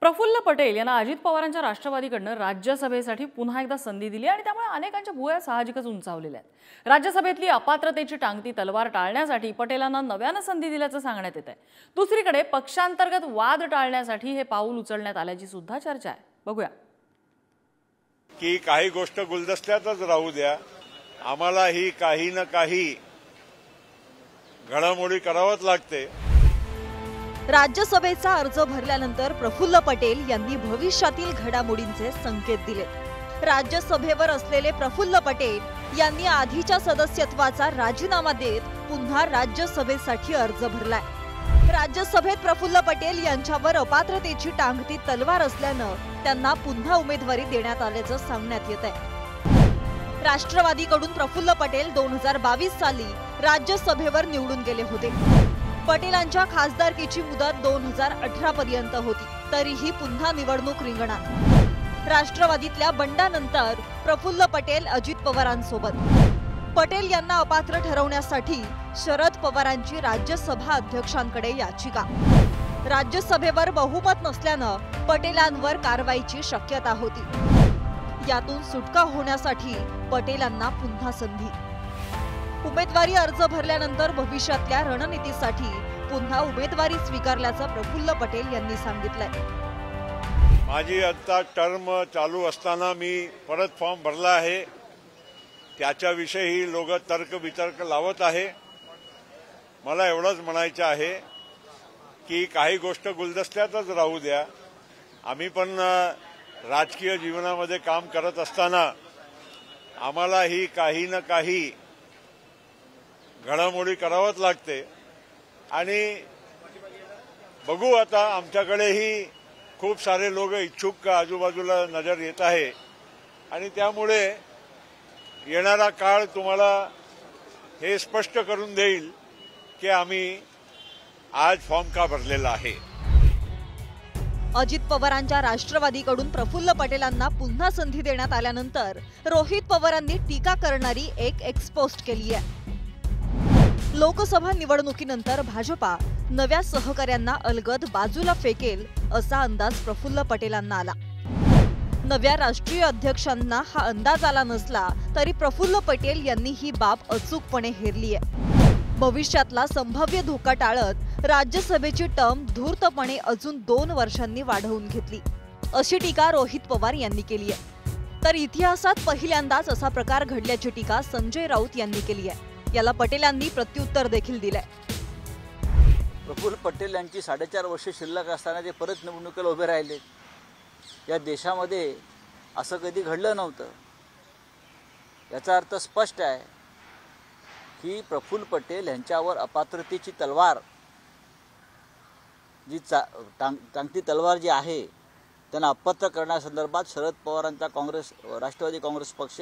प्रफुल्ल पटेल यांना अजित पवारांच्या राष्ट्रवादीकडनं राज्यसभेसाठी पुन्हा एकदा संधी दिली आणि त्यामुळे अनेकांच्या भुवया साहजिकच उंचावलेल्या आहेत। राज्यसभेतली अपात्रतेची टांगती तलवार टाळण्यासाठी पटेलांना नव्यानं संधी दिल्याचं सांगण्यात येत आहे। दुसरीकडे पक्षांतर्गत वाद टाळण्यासाठी हे पाऊल उचलण्यात आल्याची सुद्धा चर्चा आहे। बघूया की काही गोष्ट गुलदस्त्यातच राहू द्या, आम्हाला ही काही ना काही घडामोडी करावंच लागते। राज्यसभेचा अर्ज भरल्यानंतर प्रफुल्ल पटेल यांनी भविष्यातील घडामोडींचे संकेत दिले। राज्यसभेवर असलेले प्रफुल्ल पटेल यांनी आधीच्या सदस्यत्वाचा राजीनामा देत पुन्हा राज्यसभेसाठी अर्ज भरलाय। राज्यसभेत प्रफुल्ल पटेल यांच्यावर अपात्रतेची टांगती तलवार असल्यानं त्यांना पुन्हा उमेदवारी देण्यात आल्याचं सांगण्यात येत आहे। राष्ट्रवादीकडून प्रफुल्ल पटेल 2022 साली राज्यसभेवर निवडून गेले होते। पटेलांच्या खासदारकीची मुदत 2018 पर्यंत होती, तरीही पुन्हा निवडणूक रिंगणात। राष्ट्रवादीतल्या बंडानंतर प्रफुल्ल पटेल अजित पवारांसोबत। पटेल यांना अपात्र ठरवण्यासाठी शरद पवारांची राज्यसभा अध्यक्षांकडे याचिका। राज्यसभेवर बहुमत नसल्यानं पटेलांवर कारवाईची शक्यता होती। यातून सुटका होण्यासाठी पटेलांना पुन्हा संधी। उमेदवारी अर्ज भरल्यानंतर भविष्यातल्या रणनीतीसाठी पुन्हा उमेदवारी स्वीकारल्याचं प्रफुल्ल पटेल यांनी सांगितलंय। माझी आता टर्म चालू असताना मी परत फॉर्म भरला आहे, त्याच्याविषयी लोक तर्क वितर्क लावत आहे। मला एवढंच म्हणायचं आहे की काही गोष्ट गुलदस्त्यातच राहू द्या, आम्ही पण राजकीय जीवनामध्ये काम करत असताना आम्हाला ही काही ना काही घडामोडी करावंच लागते। आणि बघू, आता आमच्याकडेही खूप सारे लोक इच्छुक आजूबाजूला नजर येत आहे आणि त्यामुळे येणारा काळ तुम्हाला हे स्पष्ट करून देईल की आम्ही आज फॉर्म का भरलेला आहे। अजित पवारांच्या राष्ट्रवादीकडून प्रफुल्ल पटेलांना पुन्हा संधी देण्यात आल्यानंतर रोहित पवारांनी टीका करणारी एक एक्सपोस्ट केली आहे। लोकसभा निवडणुकीनंतर भाजपा नव्या सहकार्यांना अलगद बाजूला फेकेल असा अंदाज प्रफुल्ल पटेलांना आला। नव्या राष्ट्रीय अध्यक्षांना हा अंदाज आला नसला तरी प्रफुल्ल पटेल यांनी ही बाब अचूकपणे हेरली आहे। भविष्यातला संभाव्य धोका टाळत राज्यसभेची टर्म धूर्तपणे अजून 2 वर्षांनी वाढवून घेतली, अशी टीका रोहित पवार यांनी केली आहे। तर इतिहासात पहिल्यांदाच असा प्रकार घडल्याची टीका संजय राऊत यांनी केली आहे। याला पटेलांनी प्रत्युत्तर देखील दिलंय। प्रफुल्ल पटेल यांची 4.5 वर्षे शिल्लक असताना ते परत निवडणुकीला उभे राहिले। या देशामध्ये असं कधी घडलं नव्हतं। याचा अर्थ स्पष्ट आहे की प्रफुल्ल पटेल यांच्यावर अपात्रतेची तलवार जी टांगती तलवार जी आहे त्यांना अपात्र करण्यासंदर्भात शरद पवारांचा राष्ट्रवादी काँग्रेस पक्ष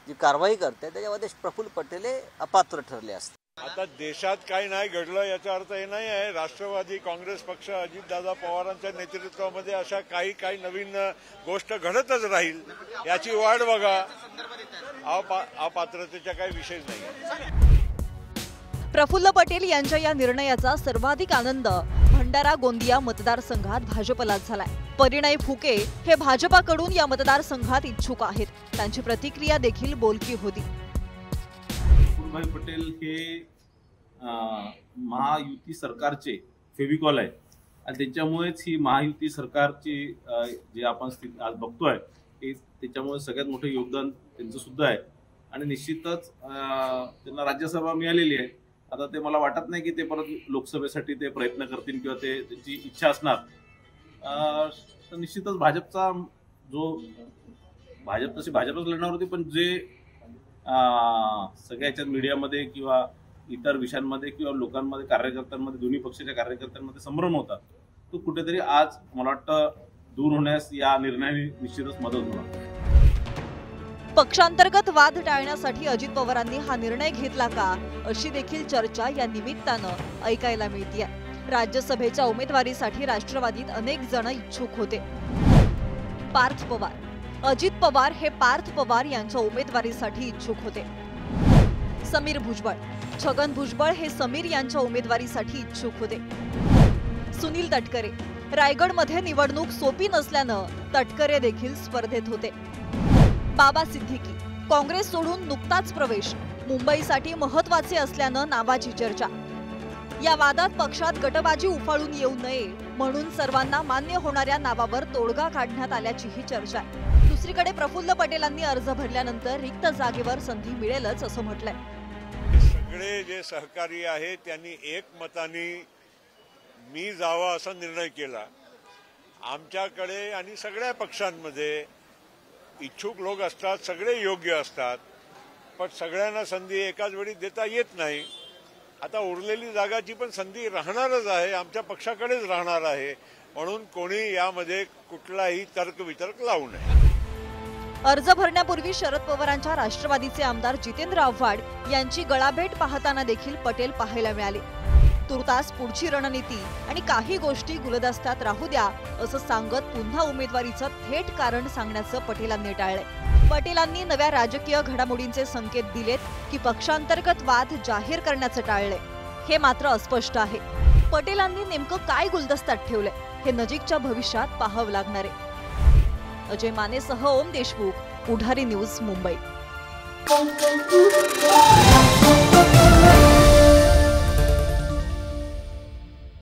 जी कारवाई करते त्याच्यामध्ये प्रफुल्ल पटेल अपात्र ठरले असते। आता देशात काही नाही घडलं याचा अर्थ हे नाही आहे राष्ट्रवादी काँग्रेस पक्ष अजितदादा पवारांच्या नेतृत्वामध्ये अशा काही नवीन गोष्ट घडतच राहील, याची वाट बघा। अपात्रतेचा काही विषय नाही। प्रफुल्ल पटेल यांच्या या निर्णयाचा सर्वाधिक आनंद भंडारा गोंदिया मतदारसंघात भाजपलाच झालाय। परिणय फुके हे भाजपाकडून या मतदारसंघात इच्छुक आहेत। त्यांची प्रतिक्रिया देखील बोलकी होती। प्रफुल्ल पटेल हे महायुती सरकारचे फेविकॉल आहे आणि त्याच्यामुळेच ही महायुती सरकारची जे आपण आज बघतोय त्याच्यामुळे सगळ्यात मोठं योगदान त्यांचं सुद्धा आहे आणि निश्चितच त्यांना राज्यसभा मिळालेली आहे। आता ते मला वाटत नाही की ते परत लोकसभेसाठी ते प्रयत्न करतील किंवा ते त्यांची इच्छा असणार। तर निश्चितच भाजपचा भाजप तशी भाजपच लढणार होती, पण जे सगळ्याच्या मीडियामध्ये किंवा इतर विषयांमध्ये किंवा लोकांमध्ये कार्यकर्त्यांमध्ये दोन्ही पक्षाच्या कार्यकर्त्यांमध्ये संभ्रम होता, तो कुठेतरी आज मला वाटतं दूर होण्यास या निर्णयाने निश्चितच मदत होणार। पक्षांतर्गत वाद टाळण्यासाठी अजित पवारांनी हा निर्णय घेतला का, अशी देखील चर्चा या निमित्तानं ऐकायला मिळतेय। राज्यसभेच्या उमेदवारीसाठी राष्ट्रवादीत अनेक जण इच्छुक होते। पार्थ पवार, अजित पवार हे पार्थ पवार यांच्या उमेदवारीसाठी इच्छुक होते। समीर भुजबळ, छगन भुजबळ हे समीर यांच्या उमेदवारीसाठी इच्छुक होते। सुनील तटकरे, रायगडमध्ये निवडणूक सोपी नसल्यानं तटकरे देखील स्पर्धेत होते. बाबा सिद्दीकी काँग्रेस सोडून नुकताच प्रवेश, मुंबईसाठी महत्त्वाचे असल्यानं नावाची चर्चा. या वादात पक्षात गटबाजी उफाळून येऊ नये म्हणून सर्वांना मान्य होणाऱ्या नावावर तोडगा काढण्यात आल्याचीही चर्चा आहे. दुसरीकडे प्रफुल्ल पटेलांनी अर्ज भरल्यानंतर रिक्त जागेवर संधी मिळेलच असं म्हटलंय. सगळे जे सहकारी आहेत त्यांनी एकमताने मी जावा असा निर्णय केला. आमच्याकडे आणि सगळ्या पक्षांमध्ये इच्छुक लोक असतात, सगळे योग्य असतात, पण सगळ्यांना संधी एकाच वेळी देता येत नाही. आता उरलेली जागाची पण संधी राहणारच आहे, आमच्या पक्षाकडेच राहणार आहे, म्हणून कोणी यामध्ये कुठलाही तर्कवितर्क लावू नये. अर्ज भरण्यापूर्वी शरद पवारांच्या राष्ट्रवादीचे आमदार जितेंद्र आव्हाड यांची गळाभेट पाहताना देखील पटेल पाहायला मिळाले. तुर्तास पुढची रणनीती आणि काही गोष्टी गुलदस्त्यात राहू द्या असं सांगत पुन्हा उमेदवारीचं थेट कारण सांगण्याचं पटेलांनी टाळलंय. पटेलांनी नव्या राजकीय घडामोडींचे संकेत दिलेत की पक्षांतर्गत वाद जाहीर करण्याचं टाळलंय हे मात्र अस्पष्ट आहे. पटेलांनी नेमकं काय गुलदस्त्यात ठेवलंय हे नजीकच्या भविष्यात पाहावं लागणार आहे. अजय मानेसह ओम देशमुख, पुढारी न्यूज, मुंबई.